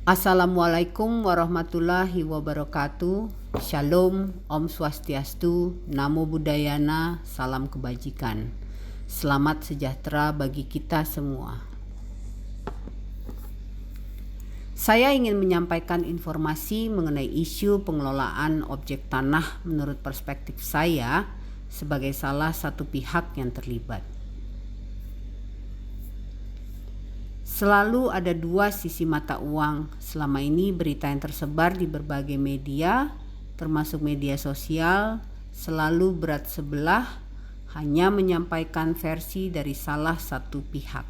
Assalamualaikum warahmatullahi wabarakatuh. Shalom, Om Swastiastu, Namo Buddhayana, salam kebajikan. Selamat sejahtera bagi kita semua. Saya ingin menyampaikan informasi mengenai isu pengelolaan objek tanah menurut perspektif saya sebagai salah satu pihak yang terlibat. Selalu ada dua sisi mata uang. Selama ini berita yang tersebar di berbagai media, termasuk media sosial, selalu berat sebelah, hanya menyampaikan versi dari salah satu pihak.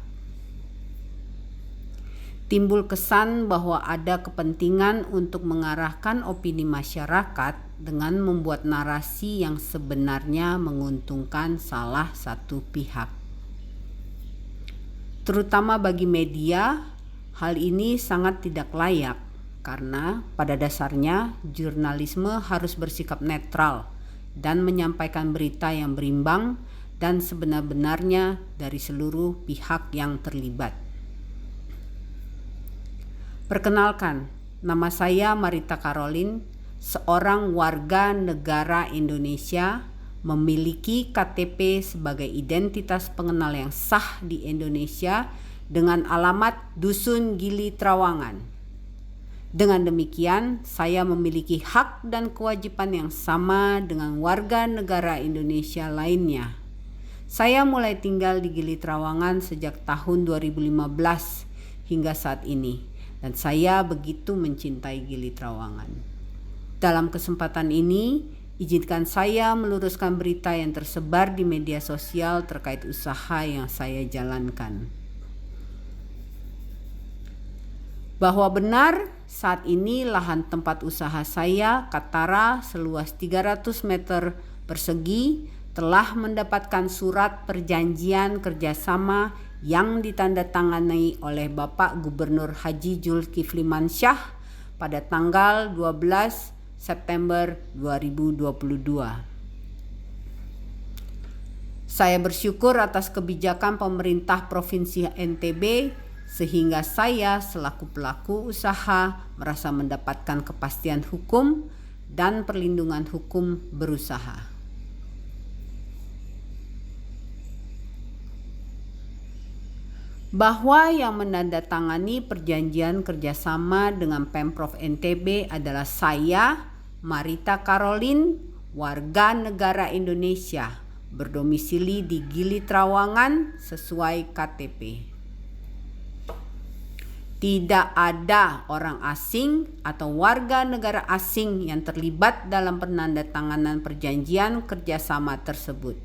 Timbul kesan bahwa ada kepentingan untuk mengarahkan opini masyarakat dengan membuat narasi yang sebenarnya menguntungkan salah satu pihak. Terutama bagi media, hal ini sangat tidak layak karena pada dasarnya jurnalisme harus bersikap netral dan menyampaikan berita yang berimbang dan sebenar-benarnya dari seluruh pihak yang terlibat. Perkenalkan, nama saya Marita Caroline, seorang warga negara Indonesia, memiliki KTP sebagai identitas pengenal yang sah di Indonesia dengan alamat Dusun Gili Trawangan. Dengan demikian, saya memiliki hak dan kewajiban yang sama dengan warga negara Indonesia lainnya. Saya mulai tinggal di Gili Trawangan sejak tahun 2015 hingga saat ini, dan saya begitu mencintai Gili Trawangan. Dalam kesempatan ini, izinkan saya meluruskan berita yang tersebar di media sosial terkait usaha yang saya jalankan. Bahwa benar saat ini lahan tempat usaha saya, Katara, seluas 300 meter persegi, telah mendapatkan surat perjanjian kerjasama yang ditandatangani oleh Bapak Gubernur Haji Zulkifli Mansyah pada tanggal 12 September 2022. Saya bersyukur atas kebijakan pemerintah Provinsi NTB sehingga saya selaku pelaku usaha merasa mendapatkan kepastian hukum dan perlindungan hukum berusaha. Bahwa yang menandatangani perjanjian kerjasama dengan Pemprov NTB adalah saya, Marita Caroline, warga negara Indonesia, berdomisili di Gili Trawangan sesuai KTP. Tidak ada orang asing atau warga negara asing yang terlibat dalam penandatanganan perjanjian kerjasama tersebut.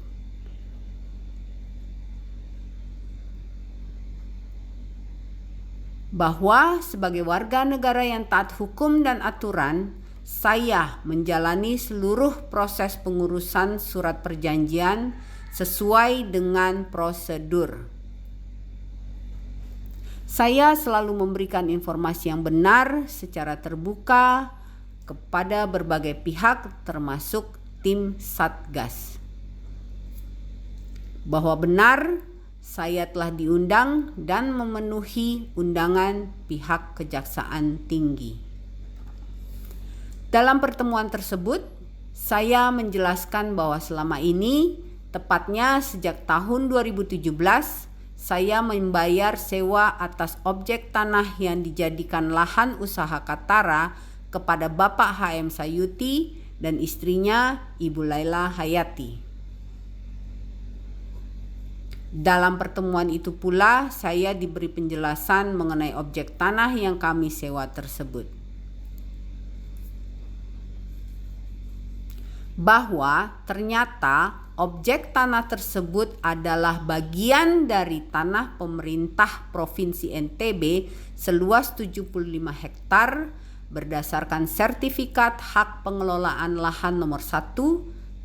Bahwa sebagai warga negara yang taat hukum dan aturan, saya menjalani seluruh proses pengurusan surat perjanjian sesuai dengan prosedur. Saya selalu memberikan informasi yang benar secara terbuka kepada berbagai pihak termasuk tim Satgas. Bahwa benar saya telah diundang dan memenuhi undangan pihak Kejaksaan Tinggi. Dalam pertemuan tersebut, saya menjelaskan bahwa selama ini, tepatnya sejak tahun 2017, saya membayar sewa atas objek tanah yang dijadikan lahan usaha Katara kepada Bapak HM Sayuti dan istrinya Ibu Laila Hayati. Dalam pertemuan itu pula, saya diberi penjelasan mengenai objek tanah yang kami sewa tersebut. Bahwa ternyata objek tanah tersebut adalah bagian dari tanah pemerintah Provinsi NTB seluas 75 hektar berdasarkan sertifikat hak pengelolaan lahan nomor 1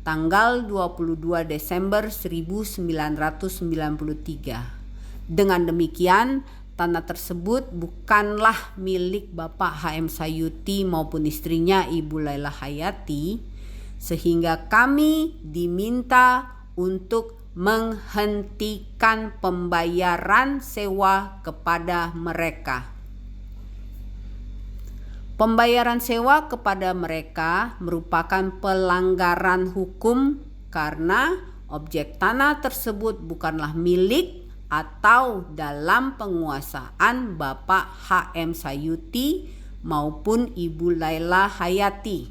tanggal 22 Desember 1993. Dengan demikian, tanah tersebut bukanlah milik Bapak HM Sayuti maupun istrinya Ibu Laila Hayati, sehingga kami diminta untuk menghentikan pembayaran sewa kepada mereka. Pembayaran sewa kepada mereka merupakan pelanggaran hukum karena objek tanah tersebut bukanlah milik atau dalam penguasaan Bapak H.M. Sayuti maupun Ibu Laila Hayati.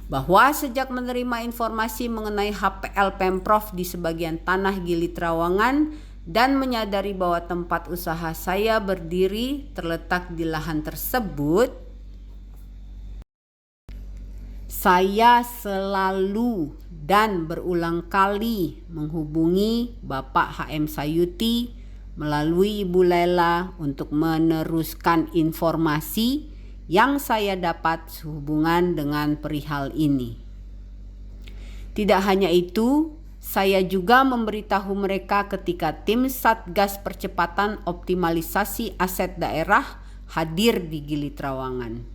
Bahwa sejak menerima informasi mengenai HPL Pemprov di sebagian tanah Gili Trawangan dan menyadari bahwa tempat usaha saya berdiri terletak di lahan tersebut, saya selalu dan berulang kali menghubungi Bapak H.M. Sayuti melalui Ibu Laila untuk meneruskan informasi yang saya dapat sehubungan dengan perihal ini. Tidak hanya itu, saya juga memberitahu mereka ketika tim Satgas Percepatan Optimalisasi Aset Daerah hadir di Gili Trawangan.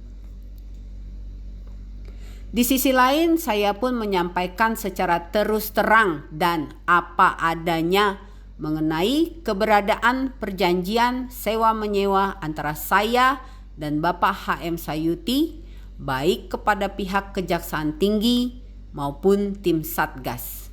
Di sisi lain, saya pun menyampaikan secara terus terang dan apa adanya mengenai keberadaan perjanjian sewa-menyewa antara saya dan Bapak H.M. Sayuti, baik kepada pihak Kejaksaan Tinggi maupun tim Satgas.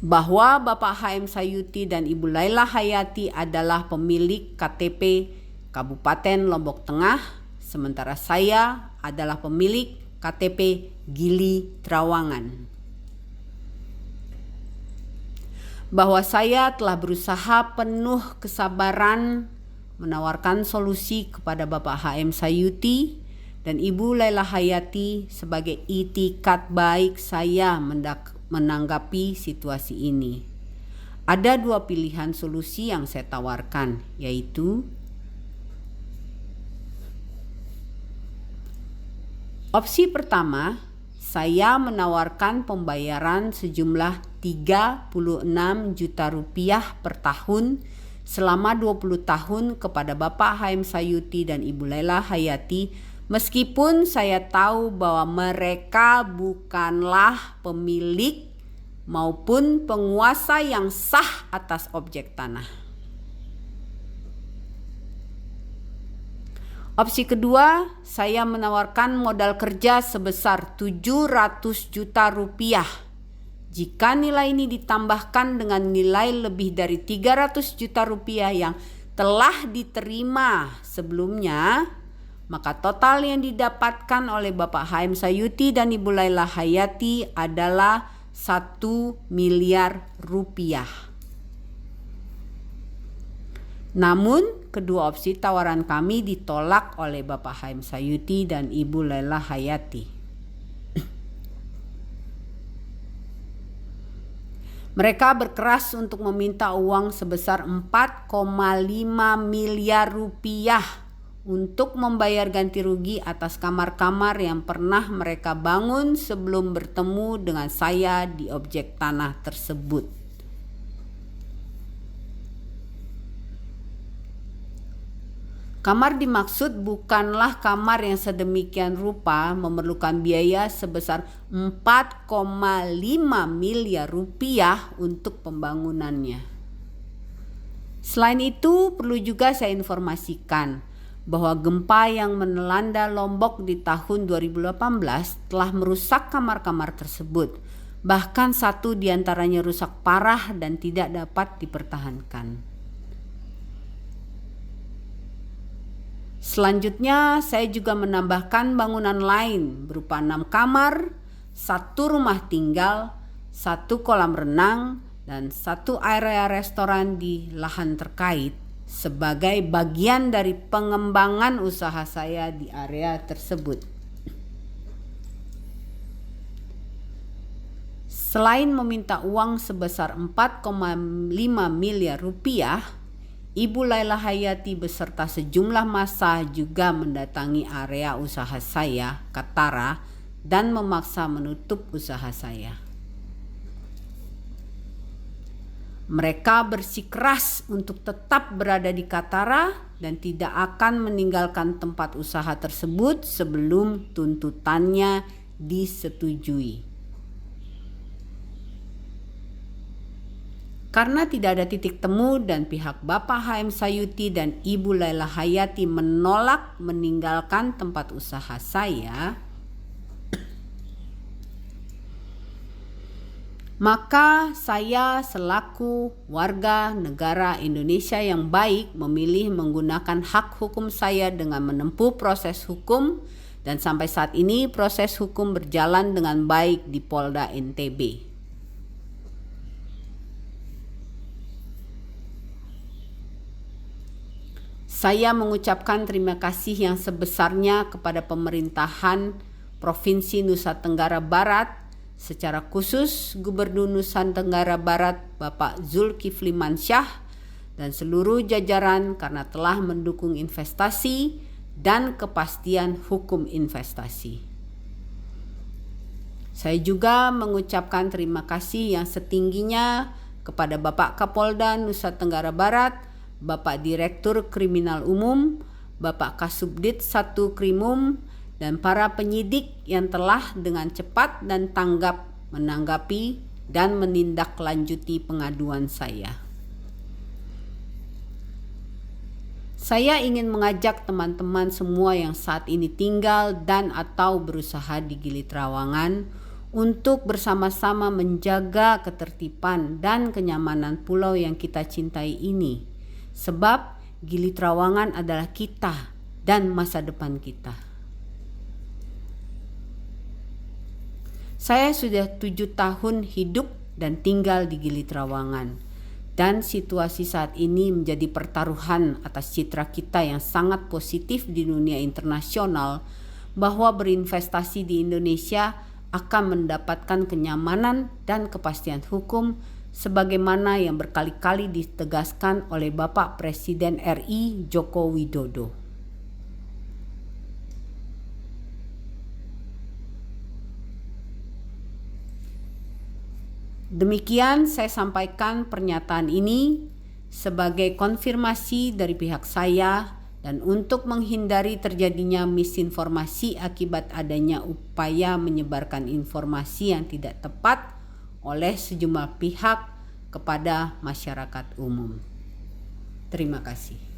Bahwa Bapak H.M. Sayuti dan Ibu Laila Hayati adalah pemilik KTP Kabupaten Lombok Tengah, sementara saya adalah pemilik KTP Gili Trawangan. Bahwa saya telah berusaha penuh kesabaran menawarkan solusi kepada Bapak H.M. Sayuti dan Ibu Laila Hayati sebagai itikat baik saya menanggapi situasi ini. Ada dua pilihan solusi yang saya tawarkan, yaitu opsi pertama, saya menawarkan pembayaran sejumlah 36 juta rupiah per tahun selama 20 tahun kepada Bapak H.M. Sayuti dan Ibu Laila Hayati, meskipun saya tahu bahwa mereka bukanlah pemilik maupun penguasa yang sah atas objek tanah. Opsi kedua, saya menawarkan modal kerja sebesar 700 juta rupiah. Jika nilai ini ditambahkan dengan nilai lebih dari 300 juta rupiah yang telah diterima sebelumnya, maka total yang didapatkan oleh Bapak H.M. Sayuti dan Ibu Laila Hayati adalah 1 miliar rupiah. Namun, kedua opsi tawaran kami ditolak oleh Bapak H.M. Sayuti dan Ibu Laila Hayati. Mereka berkeras untuk meminta uang sebesar 4,5 miliar rupiah untuk membayar ganti rugi atas kamar-kamar yang pernah mereka bangun sebelum bertemu dengan saya di objek tanah tersebut. Kamar dimaksud bukanlah kamar yang sedemikian rupa memerlukan biaya sebesar 4,5 miliar rupiah untuk pembangunannya. Selain itu, perlu juga saya informasikan bahwa gempa yang melanda Lombok di tahun 2018 telah merusak kamar-kamar tersebut. Bahkan satu diantaranya rusak parah dan tidak dapat dipertahankan. Selanjutnya, saya juga menambahkan bangunan lain berupa 6 kamar, 1 rumah tinggal, 1 kolam renang, dan 1 area restoran di lahan terkait sebagai bagian dari pengembangan usaha saya di area tersebut. Selain meminta uang sebesar 4,5 miliar rupiah, Ibu Laila Hayati beserta sejumlah massa juga mendatangi area usaha saya, Katara, dan memaksa menutup usaha saya. Mereka bersikeras untuk tetap berada di Katara dan tidak akan meninggalkan tempat usaha tersebut sebelum tuntutannya disetujui. Karena tidak ada titik temu dan pihak Bapak HM Sayuti dan Ibu Laila Hayati menolak meninggalkan tempat usaha saya, maka saya selaku warga negara Indonesia yang baik memilih menggunakan hak hukum saya dengan menempuh proses hukum, dan sampai saat ini proses hukum berjalan dengan baik di Polda NTB. Saya mengucapkan terima kasih yang sebesarnya kepada pemerintahan Provinsi Nusa Tenggara Barat, secara khusus Gubernur Nusa Tenggara Barat Bapak Zulkifli Mansyah dan seluruh jajaran karena telah mendukung investasi dan kepastian hukum investasi. Saya juga mengucapkan terima kasih yang setingginya kepada Bapak Kapolda Nusa Tenggara Barat, Bapak Direktur Kriminal Umum, Bapak Kasubdit 1 Krimum, dan para penyidik yang telah dengan cepat dan tanggap menanggapi dan menindaklanjuti pengaduan saya. Saya ingin mengajak teman-teman semua yang saat ini tinggal dan atau berusaha di Gili Trawangan untuk bersama-sama menjaga ketertiban dan kenyamanan pulau yang kita cintai ini. Sebab Gili Trawangan adalah kita dan masa depan kita. Saya sudah 7 tahun hidup dan tinggal di Gili Trawangan. Dan situasi saat ini menjadi pertaruhan atas citra kita yang sangat positif di dunia internasional bahwa berinvestasi di Indonesia akan mendapatkan kenyamanan dan kepastian hukum sebagaimana yang berkali-kali ditegaskan oleh Bapak Presiden RI Joko Widodo. Demikian saya sampaikan pernyataan ini sebagai konfirmasi dari pihak saya dan untuk menghindari terjadinya misinformasi akibat adanya upaya menyebarkan informasi yang tidak tepat oleh sejumlah pihak kepada masyarakat umum. Terima kasih.